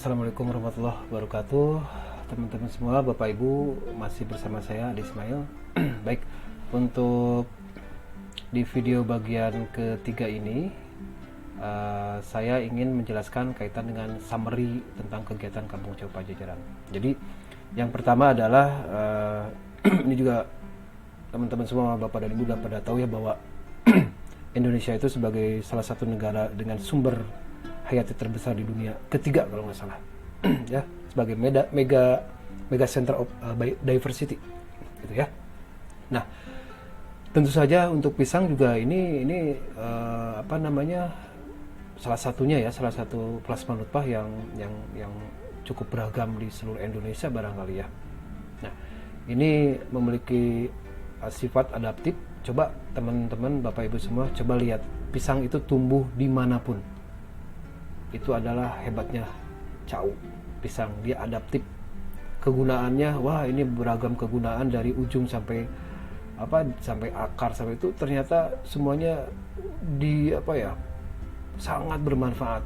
Assalamualaikum warahmatullahi wabarakatuh. Teman-teman semua, Bapak Ibu, masih bersama saya Adi Ismail. Baik, untuk di video bagian ketiga ini saya ingin menjelaskan kaitan dengan summary tentang kegiatan Kampung Jauh Pajajaran. Jadi yang pertama adalah ini juga teman-teman semua, Bapak dan Ibu udah pada tahu ya bahwa Indonesia itu sebagai salah satu negara dengan sumber hayati terbesar di dunia ketiga kalau nggak salah ya, sebagai mega center of diversity gitu ya. Nah, tentu saja untuk pisang juga ini salah satunya ya, salah satu plasma nutfah yang cukup beragam di seluruh Indonesia barangkali ya. Nah, ini memiliki sifat adaptif. Coba teman-teman, Bapak Ibu semua, coba lihat pisang itu tumbuh dimanapun. Itu adalah hebatnya cau pisang, dia adaptif. Kegunaannya, wah ini beragam kegunaan dari ujung sampai akar sampai itu, ternyata semuanya sangat bermanfaat.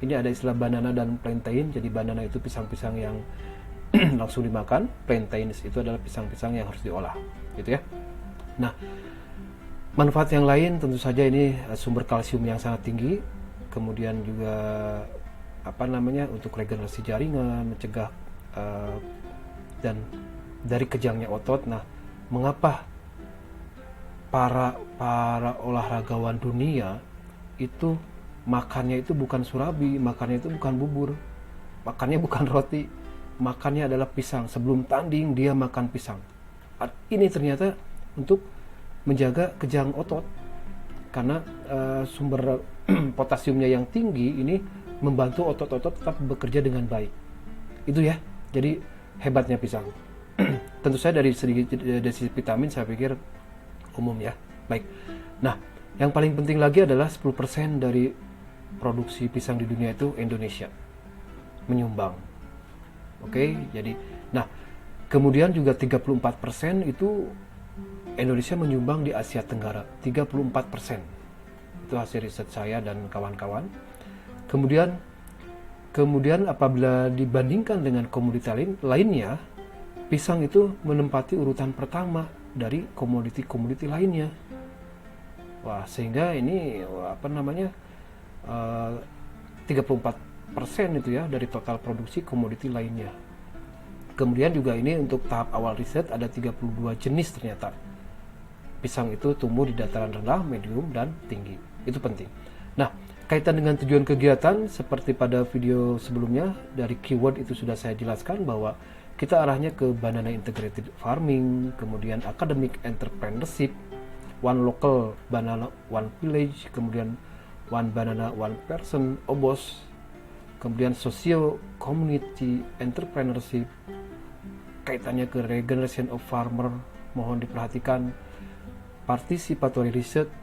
Ini ada istilah banana dan plantain. Jadi banana itu pisang-pisang yang langsung dimakan, plantains itu adalah pisang-pisang yang harus diolah gitu ya. Nah, manfaat yang lain tentu saja ini sumber kalsium yang sangat tinggi. Kemudian juga untuk regenerasi jaringan, mencegah dan dari kejangnya otot. Nah, mengapa para olahragawan dunia itu makannya itu bukan surabi, makannya itu bukan bubur, makannya bukan roti, makannya adalah pisang. Sebelum tanding dia makan pisang. Ini ternyata untuk menjaga kejang otot, karena sumber potasiumnya yang tinggi ini membantu otot-otot tetap bekerja dengan baik. Itu ya, jadi hebatnya pisang. Tentu saja dari sisi vitamin saya pikir umum ya. Baik, nah yang paling penting lagi adalah 10% dari produksi pisang di dunia itu Indonesia menyumbang. Oke, jadi nah kemudian juga 34% itu Indonesia menyumbang di Asia Tenggara, 34%. Itu hasil riset saya dan kawan-kawan. Kemudian apabila dibandingkan dengan komoditi lainnya, pisang itu menempati urutan pertama dari komoditi-komoditi lainnya. Wah, sehingga ini 34% itu ya dari total produksi komoditi lainnya. Kemudian juga ini untuk tahap awal riset ada 32 jenis ternyata. Pisang itu tumbuh di dataran rendah, medium, dan tinggi. Itu penting. Nah, kaitan dengan tujuan kegiatan, seperti pada video sebelumnya, dari keyword itu sudah saya jelaskan bahwa kita arahnya ke banana integrated farming, kemudian academic entrepreneurship, one local banana, one village, kemudian one banana, one person, OBOS, kemudian socio community entrepreneurship, kaitannya ke regeneration of farmer, mohon diperhatikan, participatory research,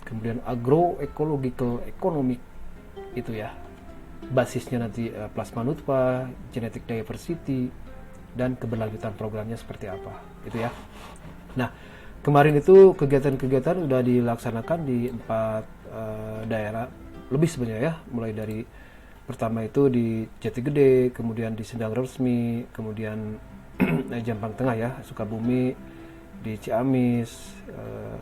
kemudian agroecological economic, itu ya basisnya nanti plasma nutfah, genetic diversity, dan keberlanjutan programnya seperti apa, itu ya. Nah, kemarin itu kegiatan-kegiatan udah dilaksanakan di 4 daerah lebih sebenarnya ya, mulai dari pertama itu di Jatigede, kemudian di Sendang Resmi, kemudian Jampang Tengah ya, Sukabumi, di Ciamis,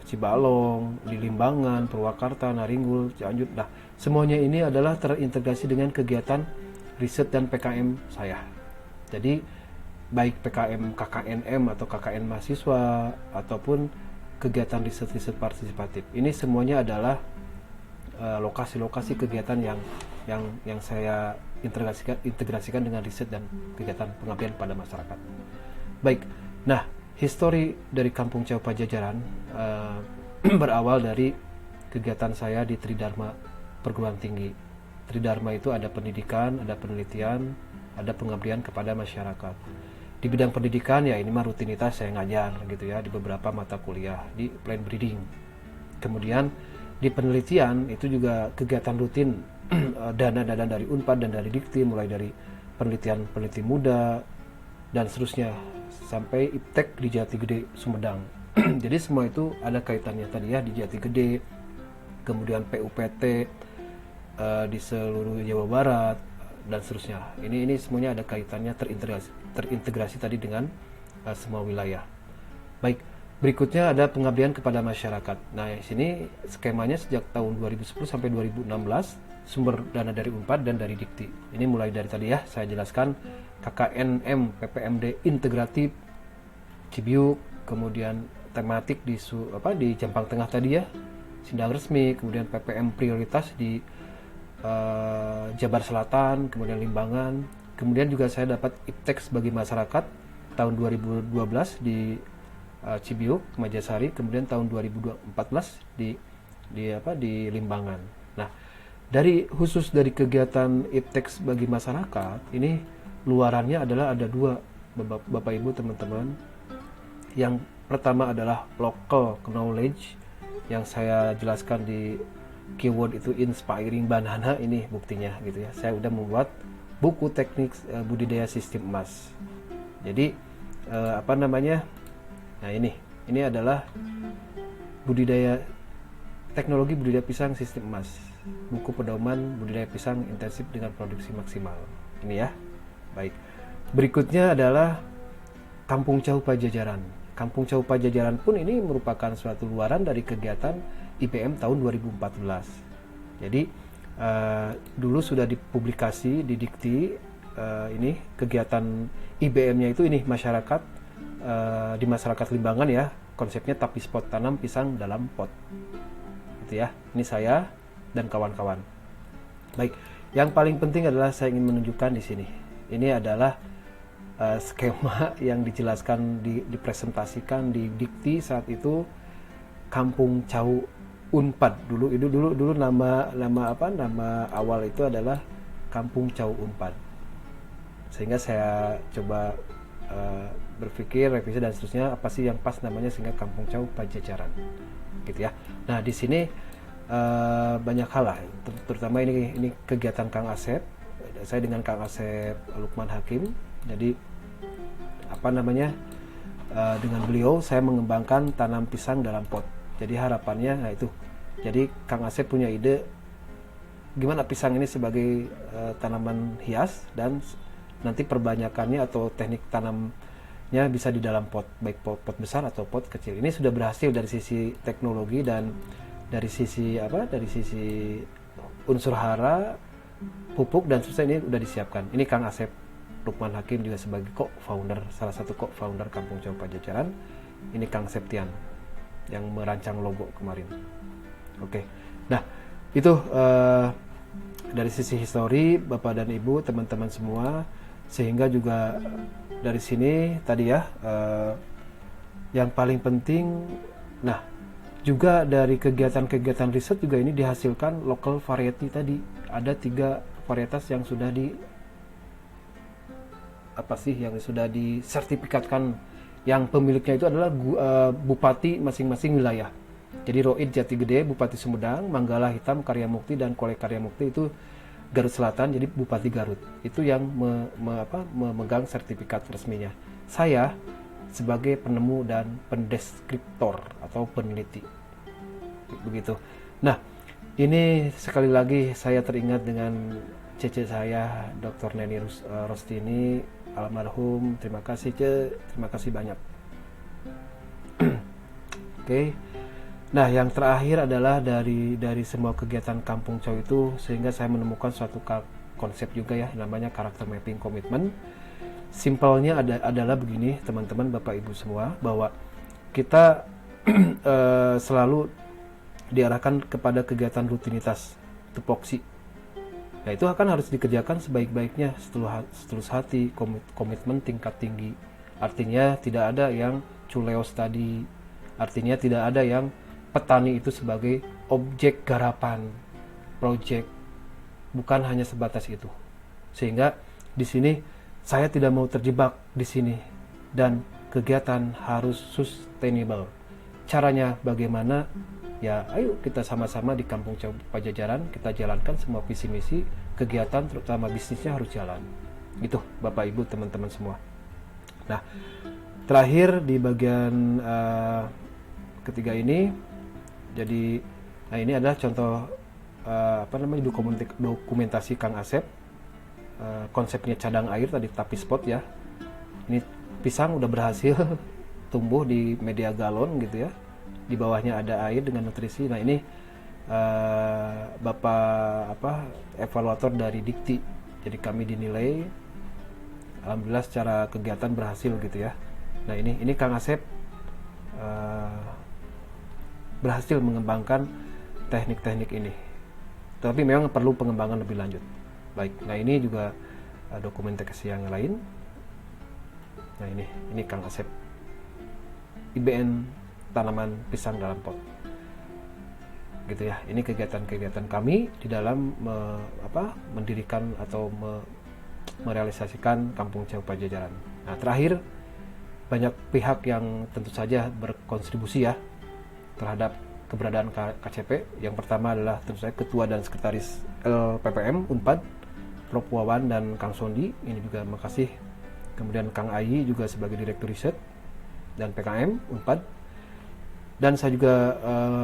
Cibalong, di Limbangan, Purwakarta, Naringgul, Cianjur. Nah, semuanya ini adalah terintegrasi dengan kegiatan riset dan PKM saya. Jadi baik PKM KKNM atau KKN mahasiswa ataupun kegiatan riset partisipatif. Ini semuanya adalah lokasi-lokasi kegiatan yang saya integrasikan dengan riset dan kegiatan pengabdian pada masyarakat. Baik. Nah, histori dari Kampung Jauh Pajajaran berawal dari kegiatan saya di Tridharma Perguruan Tinggi. Tridharma itu ada pendidikan, ada penelitian, ada pengabdian kepada masyarakat. Di bidang pendidikan ya ini mah rutinitas saya ngajar gitu ya di beberapa mata kuliah di plant breeding. Kemudian di penelitian itu juga kegiatan rutin dana-dana dari Unpad dan dari Dikti, mulai dari peneliti muda dan seterusnya sampai IPTEK di Jatigede, Sumedang. Jadi semua itu ada kaitannya tadi ya di Jatigede, kemudian PUPT di seluruh Jawa Barat, dan seterusnya. Ini semuanya ada kaitannya, terintegrasi tadi dengan semua wilayah. Baik, berikutnya ada pengabdian kepada masyarakat. Nah, di sini skemanya sejak tahun 2010 sampai 2016, sumber dana dari Unpad dan dari Dikti. Ini mulai dari tadi ya, saya jelaskan KKNM PPMD integratif Cibiuk, kemudian tematik di Jampang Tengah tadi ya, Sindang Resmi, kemudian PPM prioritas di Jabar Selatan, kemudian Limbangan. Kemudian juga saya dapat IPTEX bagi masyarakat tahun 2012 di Cibiuk, Majasari, kemudian tahun 2014 di Limbangan. Nah, khusus dari kegiatan IPTEX bagi masyarakat, ini luarannya adalah ada dua, Bapak Ibu teman-teman. Yang pertama adalah local knowledge, yang saya jelaskan di keyword itu inspiring banana, ini buktinya gitu ya. Saya udah membuat buku teknik budidaya sistem emas. Jadi nah ini adalah teknologi budidaya pisang sistem emas, buku pedoman budidaya pisang intensif dengan produksi maksimal. Ini ya. Baik. Berikutnya adalah Kampung Cau Pajajaran. Kampung Cau Pajajaran pun ini merupakan suatu luaran dari kegiatan IPM tahun 2014. Jadi dulu sudah dipublikasi di Dikti, ini kegiatan IBM-nya itu ini masyarakat, di masyarakat Limbangan ya, konsepnya tapi spot tanam pisang dalam pot. Gitu ya. Ini saya dan kawan-kawan. Baik, yang paling penting adalah saya ingin menunjukkan di sini. Ini adalah skema yang dijelaskan, dipresentasikan di Dikti saat itu. Kampung Cau Unpad dulu nama awal itu adalah Kampung Cau Unpad. Sehingga saya coba berpikir revisi dan seterusnya, apa sih yang pas namanya, sehingga Kampung Cau Pajajaran gitu ya. Nah, di sini banyak hal lah, terutama ini kegiatan Kang Asep. Saya dengan Kang Asep Lukman Hakim. Jadi dengan beliau saya mengembangkan tanam pisang dalam pot. Jadi harapannya, nah itu. Jadi Kang Asep punya ide gimana pisang ini sebagai tanaman hias, dan nanti perbanyakannya atau teknik tanamnya bisa di dalam pot, baik pot besar atau pot kecil. Ini sudah berhasil dari sisi teknologi dan dari sisi unsur hara, pupuk dan sebagainya, ini udah disiapkan. Ini Kang Asep Lukman Hakim juga sebagai co-founder, salah satu co-founder Kampung Cau Pajajaran. Ini Kang Septian yang merancang logo kemarin. Oke. Nah, itu dari sisi histori Bapak dan Ibu, teman-teman semua, sehingga juga dari sini tadi ya, yang paling penting, nah juga dari kegiatan-kegiatan riset juga ini dihasilkan local variety tadi. Ada 3 varietas yang sudah disertifikatkan, yang pemiliknya itu adalah bupati masing-masing wilayah. Jadi Roid Jati Gede, Bupati Sumedang, Manggala Hitam Karya Mukti, dan Kolek Karya Mukti itu Garut Selatan, jadi Bupati Garut. Itu yang memegang sertifikat resminya. Saya sebagai penemu dan pendeskriptor atau peneliti. Begitu. Nah, ini sekali lagi saya teringat dengan cece saya, Dr. Neni Rostini, almarhum. Terima kasih terima kasih banyak. Oke. Nah, yang terakhir adalah dari semua kegiatan Kampung Cau itu, sehingga saya menemukan suatu konsep juga ya, namanya karakter mapping komitmen. Simpelnya adalah begini, teman-teman, Bapak Ibu semua, bahwa kita selalu diarahkan kepada kegiatan rutinitas tupoksi. Nah, itu akan harus dikerjakan sebaik-baiknya, setulus hati, komitmen tingkat tinggi. Artinya tidak ada yang culeos tadi. Artinya tidak ada yang petani itu sebagai objek garapan, project. Bukan hanya sebatas itu. Sehingga di sini saya tidak mau terjebak di sini, dan kegiatan harus sustainable. Caranya bagaimana? Ya, ayo kita sama-sama di Kampung Cau Pajajaran kita jalankan semua visi misi, kegiatan terutama bisnisnya harus jalan. Gitu, Bapak Ibu, teman-teman semua. Nah, terakhir di bagian ketiga ini, jadi ini adalah contoh dokumentasi Kang Asep. konsepnya cadang air tadi, tapi spot ya. Ini pisang udah berhasil tumbuh di media galon gitu ya. Di bawahnya ada air dengan nutrisi. Nah ini Bapak evaluator dari Dikti. Jadi kami dinilai, alhamdulillah secara kegiatan berhasil gitu ya. Nah ini Kang Asep berhasil mengembangkan teknik-teknik ini. Tapi memang perlu pengembangan lebih lanjut. Baik, nah ini juga dokumentasi yang lain. Nah ini Kang Asep, IBN tanaman pisang dalam pot. Gitu ya. Ini kegiatan-kegiatan kami di dalam mendirikan atau merealisasikan Kampung Cao Pajajaran. Nah, terakhir banyak pihak yang tentu saja berkontribusi ya terhadap keberadaan KCP. Yang pertama adalah tentu saja Ketua dan Sekretaris LPPM Unpad, Prof. Wawan dan Kang Sondi. Ini juga makasih. Kemudian Kang Ayi juga sebagai Direktur Riset dan PKM Unpad. Dan saya juga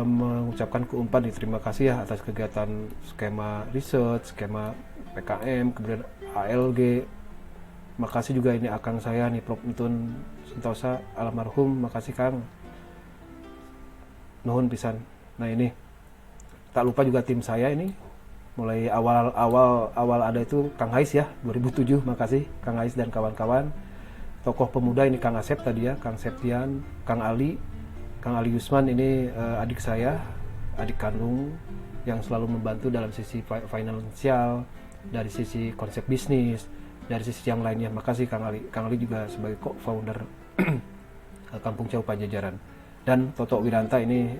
mengucapkan ke Unpad terima kasih ya atas kegiatan skema riset, skema PKM, kemudian ALG. Makasih juga ini akang saya nih, Prof. Nitun Sentosa almarhum, makasih Kang. Nuhun pisan. Nah ini tak lupa juga tim saya ini mulai awal ada itu Kang Hais ya 2007, makasih Kang Hais dan kawan-kawan. Tokoh pemuda ini Kang Asep tadi ya, Kang Septian, Kang Ali Yusman ini adik saya, adik kandung yang selalu membantu dalam sisi finansial, dari sisi konsep bisnis, dari sisi yang lainnya. Makasih Kang Ali. Kang Ali juga sebagai co-founder Kampung Cao Pajajaran. Dan Toto Wiranta ini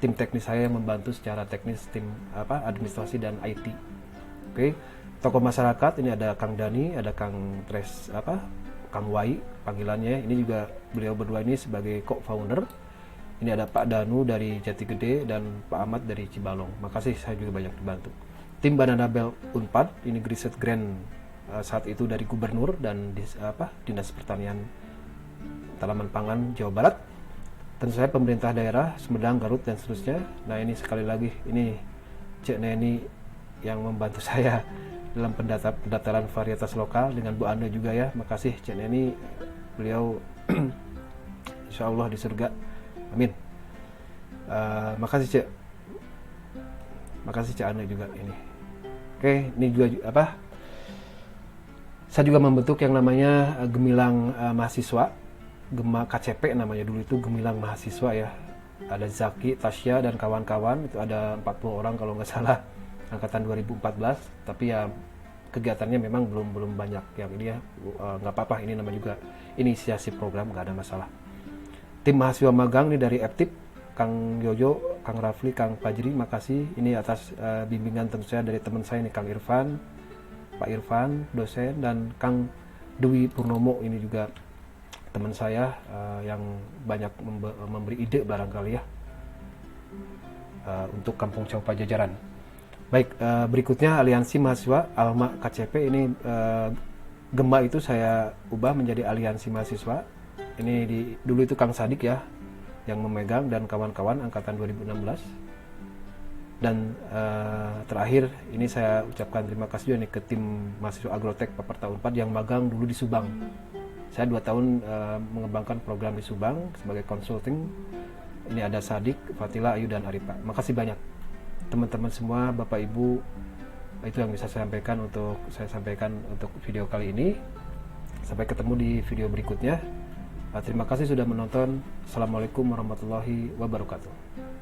tim teknis saya yang membantu secara teknis, tim administrasi dan IT. Oke. Tokoh masyarakat ini ada Kang Dani, ada Kang Kang Wai panggilannya. Ini juga beliau berdua ini sebagai co-founder. Ini ada Pak Danu dari Jati Gede dan Pak Ahmad dari Cibalong. Makasih, saya juga banyak dibantu. Tim Banana Belt Unpad, ini riset grant saat itu dari Gubernur dan Dinas Pertanian Tanaman Pangan Jawa Barat. Tentu saja pemerintah daerah Sumedang, Garut dan seterusnya. Nah ini sekali lagi ini Cek Neni yang membantu saya dalam pendaftaran varietas lokal, dengan Bu Anda juga ya. Makasih Cek Neni, beliau insya Allah di surga, amin. Makasih Cek, makasih Cek Anda juga ini. Oke, ini juga saya juga membentuk yang namanya Gemilang Mahasiswa, Gema KCP namanya dulu, itu Gemilang Mahasiswa ya. Ada Zaki, Tasya dan kawan-kawan, itu ada 40 orang kalau nggak salah, angkatan 2014. Tapi ya kegiatannya memang belum banyak yang ini ya, nggak apa-apa, ini nama juga inisiasi program, nggak ada masalah. Tim mahasiswa magang ini dari Eptip, Kang Yoyo, Kang Rafli, Kang Fajri, makasih ini atas bimbingan tentu saja dari teman saya ini, Kang Irfan, Pak Irfan dosen, dan Kang Dwi Purnomo ini juga teman saya yang banyak memberi ide barangkali ya untuk Kampung Cao Pajajaran. Baik, berikutnya aliansi mahasiswa Alma KCP ini Gema itu saya ubah menjadi aliansi mahasiswa. Ini dulu itu Kang Sadik ya yang memegang dan kawan-kawan angkatan 2016. Dan terakhir ini saya ucapkan terima kasih juga nih ke tim mahasiswa Agrotek Paparta Unpad yang magang dulu di Subang. Saya 2 tahun mengembangkan program di Subang sebagai consulting. Ini ada Sadik, Fatila, Ayu, dan Arifa. Makasih banyak teman-teman semua, Bapak Ibu. Itu yang bisa saya sampaikan untuk video kali ini. Sampai ketemu di video berikutnya. Terima kasih sudah menonton. Assalamualaikum warahmatullahi wabarakatuh.